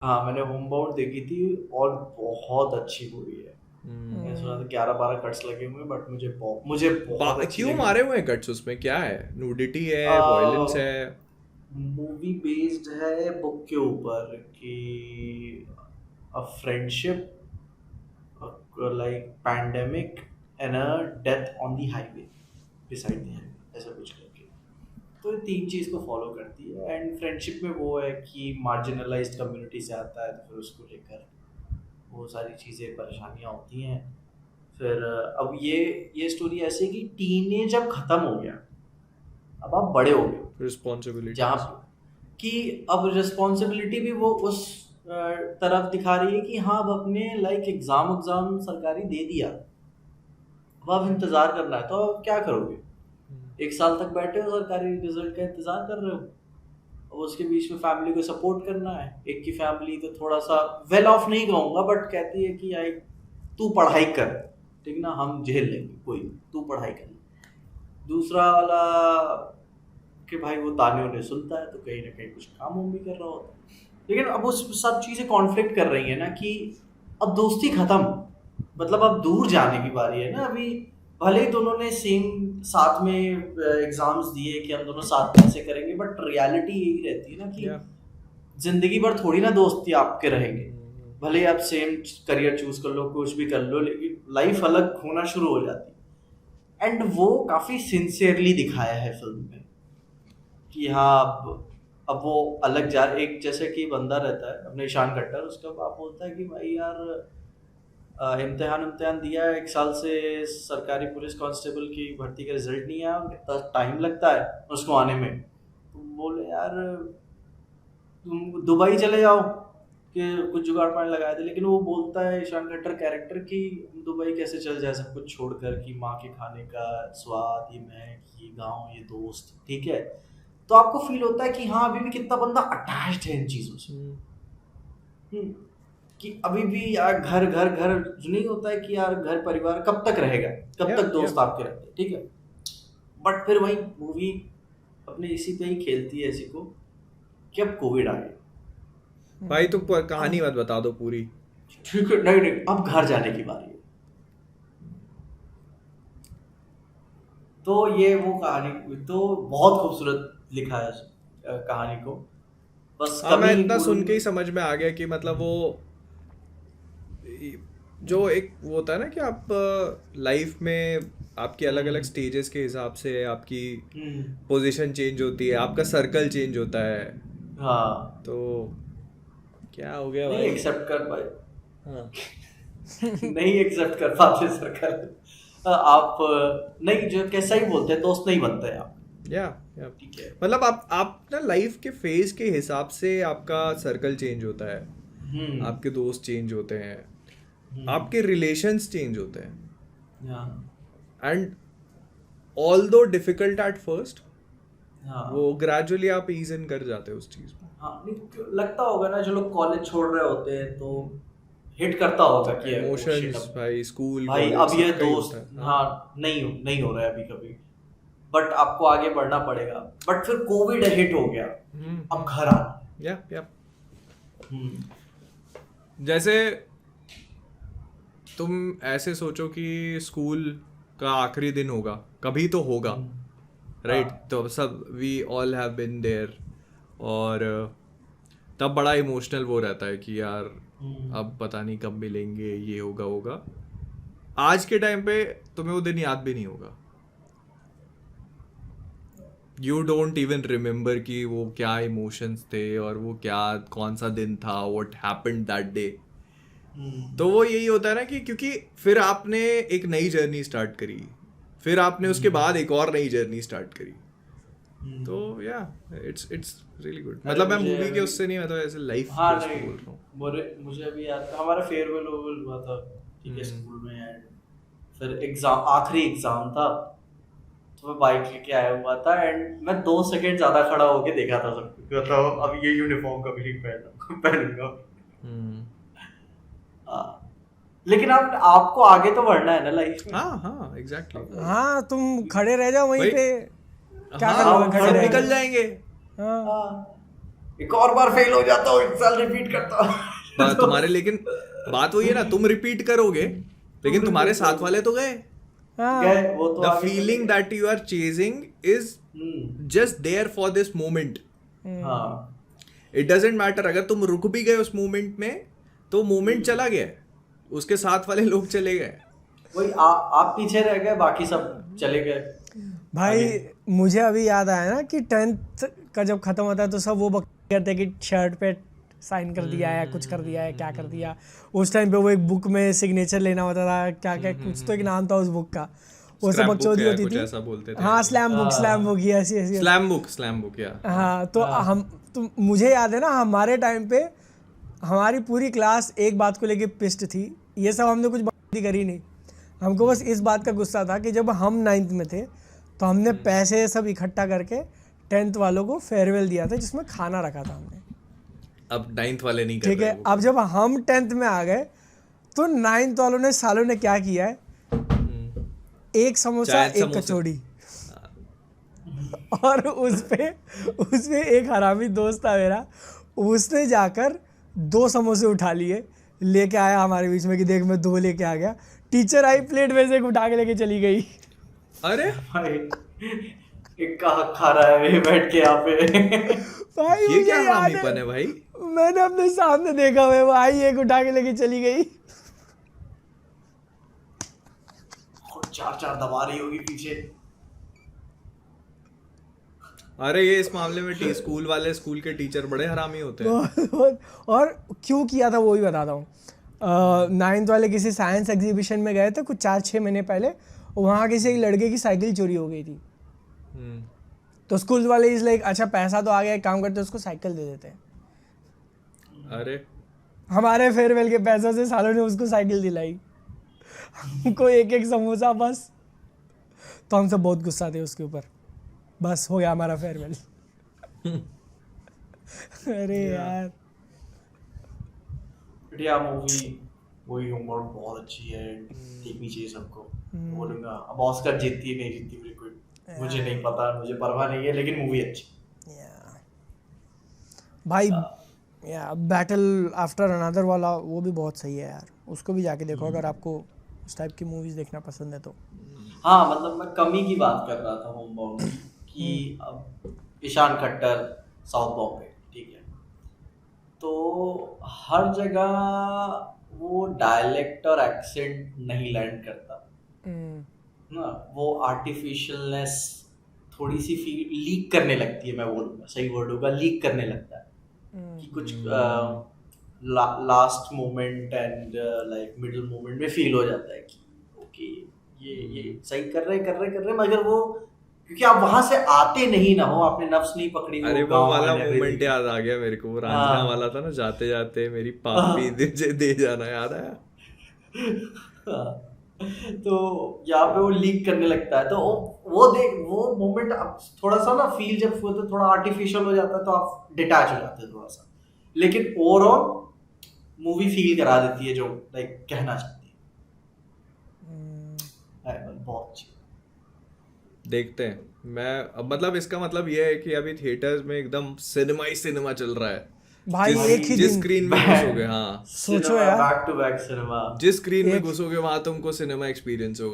हाँ, मैंने होमबाउंड देखी थी और बहुत अच्छी मूवी है। मैंने सुना था 11-12 कट्स लगे हुए हैं, बट मुझे बहुत अच्छी क्यों लगी। मारे हुए हैं कट्स? उसमें क्या है? नूडिटी है, वॉयलेंस है? मूवी बेस्ड है बुक के ऊपर कि a friendship like pandemic and a death on the highway, beside the highway, ऐसा कुछ करके। तो ये 3 चीज़ को फॉलो करती है एंड फ्रेंडशिप में वो है कि मार्जिनलाइज्ड कम्युनिटी से आता है, तो फिर उसको लेकर वो सारी चीज़ें परेशानियाँ होती हैं। फिर अब ये स्टोरी ऐसी है कि टीनेज अब खत्म हो गया, अब आप बड़े हो गए हो। जहाँ रिस्पॉन्सिबिलिटीज। कि अब रिस्पॉन्सिबिलिटी भी वो उस तरफ दिखा रही है कि हाँ, अब अपने लाइक एग्जाम सरकारी दे दिया, अब आप इंतजार करना है, तो अब क्या करोगे? 1 साल तक बैठे हो, सरकारी रिजल्ट का इंतजार कर रहे हो। अब उसके बीच में फैमिली को सपोर्ट करना है। एक की फैमिली तो थोड़ा सा वेल ऑफ नहीं कहूंगा, बट कहती है कि यार तू पढ़ाई कर, ठीक ना, हम झेल लेंगे, कोई नहीं, तू पढ़ाई कर ले। दूसरा वाला कि भाई वो ताने उन्हें सुनता है, तो कहीं ना कहीं कुछ काम वाम भी कर रहा होता है। लेकिन अब उस सब चीजें कॉन्फ्लिक्ट कर रही है ना कि अब दोस्ती खत्म, मतलब अब दूर जाने की बारी है ना अभी। भले ही दोनों ने सेम साथ में एग्जाम्स दिए कि हम दोनों साथ में ऐसे करेंगे, बट रियलिटी यही रहती है ना कि या जिंदगी भर थोड़ी ना दोस्ती आपके रहेंगे। भले ही आप सेम करियर चूज कर लो, कुछ भी कर लो, लेकिन लाइफ अलग होना शुरू हो जाती है। एंड वो काफी सिंसियरली दिखाया है फिल्म में कि हाँ, अब वो अलग जा, एक जैसे कि बंदा रहता है अपने ईशान खट्टर, उसका बाप बोलता है कि भाई यार इम्तिहान इम्तिहान दिया है 1 साल से, सरकारी पुलिस कांस्टेबल की भर्ती का रिजल्ट नहीं आया, कितना टाइम लगता है उसको आने में। तो बोले यार तुम दुबई चले जाओ कि कुछ जुगाड़ पानी लगाए थे। लेकिन वो बोलता है ईशान खट्टर कैरेक्टर कि दुबई कैसे चल जाए सब कुछ छोड़कर, कि माँ के खाने का स्वाद, ये महक, ये गाँव, ये दोस्त, ठीक है। तो आपको फील होता है कि हाँ, अभी भी कितना बंदा अटैच्ड है इन चीज़ों से। हम्म, कि अभी भी यार घर घर घर जो नहीं होता है कि यार घर परिवार कब तक रहेगा, कब या तक या दोस्त आपके रहते हैं, ठीक है। बट फिर वही मूवी अपने इसी पे ही खेलती है ऐसी को कि अब कोविड आ गया। भाई तो कहानी अब मत बता दो पूरी। ठीक है, नहीं नहीं, अब घर जाने की बारी है। तो ये वो कहानी तो बहुत खूबसूरत लिखा है कहानी को। बस हाँ, मैं कमी इतना सुन के बोलूंगा। ही समझ में आ गया कि मतलब वो जो एक वो होता है ना कि आप लाइफ में आपकी अलग अलग हम्म स्टेजेस के हिसाब से आपकी हम्म, पोजीशन चेंज होती है, आपका सर्कल चेंज होता है। हाँ, तो क्या हो गया नहीं भाई? एक्सेप्ट कर पाए, हाँ। नहीं एक्सेप्ट कर पाते सर्कल। आप नहीं, जो कैसा ही बोलते हैं, दोस्त नहीं बनते आप, या या ठीक है। मतलब आप ना लाइफ के फेज के हिसाब से आपका सर्कल चेंज होता है, हम्म आपके दोस्त चेंज होते हैं, हम्म, आपके रिलेशंस चेंज होते हैं। हाँ एंड ऑल दो डिफिकल्ट एट फर्स्ट, वो हाँ ग्रेजुअली आप ईज इन कर जाते हो उस चीज में। हाँ, नहीं लगता होगा ना जो लोग कॉलेज छोड़ रहे होते हैं, तो हिट करता होगा कि ओ शिट, इमोशंस अब भाई, स्कूल भाई कॉलेज अब ये सबका ही होता दोस्त, है, हाँ। हाँ, नहीं हो रहा है अभी कभी, बट आपको आगे बढ़ना पड़ेगा। बट फिर कोविड हिट हो गया, अब घर आना है। या हम्म जैसे तुम ऐसे सोचो कि स्कूल का आखिरी दिन होगा, कभी तो होगा, हम्म, राइट? हाँ तो सब we all have been there. और तब बड़ा इमोशनल वो रहता है कि यार हम्म अब पता नहीं कब मिलेंगे, ये होगा होगा। आज के टाइम पे तुम्हें वो दिन याद भी नहीं होगा। यू डोंट इवन रिमेम्बर कि वो क्या इमोशंस थे और वो क्या, कौन सा दिन था, व्हाट हैपेंड दैट डे। हम्म तो वो यही होता है ना कि क्योंकि फिर आपने एक नई जर्नी स्टार्ट करी, फिर आपने उसके हम्म बाद एक और नई जर्नी स्टार्ट करी। तो हम्म। या इट्स रियली गुड। अरे मतलब मैं मुझे मूवी के अभी, उससे नहीं, मतलब ऐसे लाइफ हाँ के उसको नहीं, बोल रहा हूँ। मुझे अभी याद, हमारा फेयरवेल वेयरवेल हुआ था, ठीक है, हम्म। स्कूल में। एंड फिर एग्जाम, आखिरी एग्जाम था, तो मैं बाइक लेके आया हुआ था एंड मैं 2 सेकंड ज्यादा खड़ा होके देखा था सबको, बताओ अब ये यूनिफॉर्म कभी नहीं पहनूंगा। हम्म। हाँ, लेकिन आप आपको आगे तो बढ़ना है ना लाइफ में। हाँ हाँ, एग्जैक्टली। हाँ, तुम खड़े रह जाओ वहीं भाई, पे, क्या हाँ, करोगे हम खड़े खड़े सब रह के? निकल जाएंगे। हाँ। हाँ, एक और बार फेल हो जाता हूँ, 1 साल रिपीट करता हूँ। तुम्हारे, लेकिन बात वही है ना, तुम रिपीट करोगे लेकिन तुम्हारे साथ वाले तो गए। हाँ गए वो तो द आगे फीलिंग चले that you are chasing is गए। Just there for this moment. हाँ इट डजेंट मैटर अगर तुम रुक भी गए उस मोमेंट में, तो मोमेंट चला गया, उसके साथ वाले लोग चले गए। वही आप पीछे रह गए, बाकी सब चले गए। भाई मुझे अभी याद आया ना कि 10th का जब खत्म होता है तो सब वो कहते हैं कि शर्ट पे साइन कर दिया है, कुछ कर दिया है, क्या कर दिया। उस टाइम पे वो एक बुक में सिग्नेचर लेना होता था, क्या क्या कुछ तो एक नाम था उस बुक का, वो सब बकचोदी होती थी। ऐसा बोलते थे। हाँ स्लैम बुक ही ऐसी ऐसी। स्लैम बुक या। हाँ तो मुझे याद है ना हमारे टाइम पे हमारी पूरी क्लास एक बात को लेके पिस्ट थी। ये सब हमने कुछ बकचोदी करी नहीं, हमको बस इस बात का गुस्सा था कि जब हम 9th में थे तो हमने पैसे सब इकट्ठा करके 10th वालों को फेयरवेल दिया था जिसमें खाना रखा था हमने। अब 9th वाले नहीं कर ठीक रहे है, वो। अब जब हम 10th में आ गए तो 9th वालों ने सालों ने क्या किया है, एक समोसा शायद एक समोसे। कचौड़ी और उस पे एक हरामी दोस्त था मेरा, उसने जाकर 2 समोसे उठा लिए, लेके आया हमारे बीच में कि देख मैं 2 लेके आ गया। टीचर आई प्लेट में से एक उठा के लेके चली गई। अरे भाई एक का हक खा रहा है ये बैठ के यहाँ पे। भाई ये मुझे क्या याद हरामीपन है भाई। मैंने अपने सामने देखा हुआ है, वो आई एक उठा के लेके चली गई। और 4 दबा रही होगी पीछे। अरे ये इस मामले में स्कूल वाले, स्कूल के टीचर बड़े हरामी होते हैं। और क्यों किया था वो भी बताता हूँ। 9th वाले किसी साइंस एग्जीबिशन में गए थे कुछ 4-6 महीने पहले, वहाँ किसी एक लड़के की साइकिल चोरी हो गई थी। तो स्कूल वाले इस लाइक अच्छा पैसा तो आ गया, एक काम करते हैं उसको साइकिल दे देते हैं। अरे हमारे फेयरवेल के पैसों से सालों ने उसको साइकिल दिलाई, हमको एक एक समोसा बस। तो हम सब बहुत गुस्सा थे उसके ऊपर। बस हो गया हमारा फेयरवेल। अरे यार बढ़िया मूवी, वही ह्यूमर बहुत अच्छी है, देखनी चाहिए सबको। बोलूंगा अब ऑस्कर जीतती है नहीं जीतती मेरे को मुझे नहीं पता, मुझे परवाह नहीं है, लेकिन मूवी अच्छी। भाई या बैटल आफ्टर अनदर वाला वो भी बहुत सही है यार, उसको भी जाके देखो अगर आपको उस टाइप की मूवीज देखना पसंद है तो। हाँ मतलब मैं कमी की बात कर रहा था होमबाउंड की। अब ईशान खट्टर साउथ बॉम्बे, ठीक है, तो हर जगह वो डायलेक्ट और एक्सेंट नहीं लैंड करता ना, वो आर्टिफिशियलनेस थोड़ी सी फील लीक करने लगती है। मैं बोलूँगा सही वर्ड होगा, लीक करने लगता है कि कुछ last moment and like middle moment में फील हो जाता है कि ओके ये सही कर रहे मगर वो क्योंकि आप वहां से आते नहीं ना हो, आपने नफ्स नहीं पकड़ी। अरे वो वाला मोमेंट याद आ गया मेरे को, रांझना वाला था ना, जाते जाते मेरी पापी दे जाना, याद आया। तो यहाँ पे वो लीक करने लगता है, तो वो मोमेंट अब थोड़ा सा ना फील जब होता है थोड़ा आर्टिफिशियल हो जाता है तो आप डिटैच हो जाते हैं थोड़ा सा, लेकिन ओवरऑल मूवी फील करा देती है जो लाइक कहना चाहती है। बहुत अच्छी। देखते हैं। मैं अब मतलब इसका मतलब ये है कि अभी थिएटर्स में एकदम सिनेमा ही सिनेमा चल रहा है भाई एक ही जिस दिन स्क्रीन में घुसोगे, हाँ सोचो यार, बैक टू बैक सिनेमा, जिस स्क्रीन में घुसोगे वहां तुमको सिनेमा एक्सपीरियंस होगा।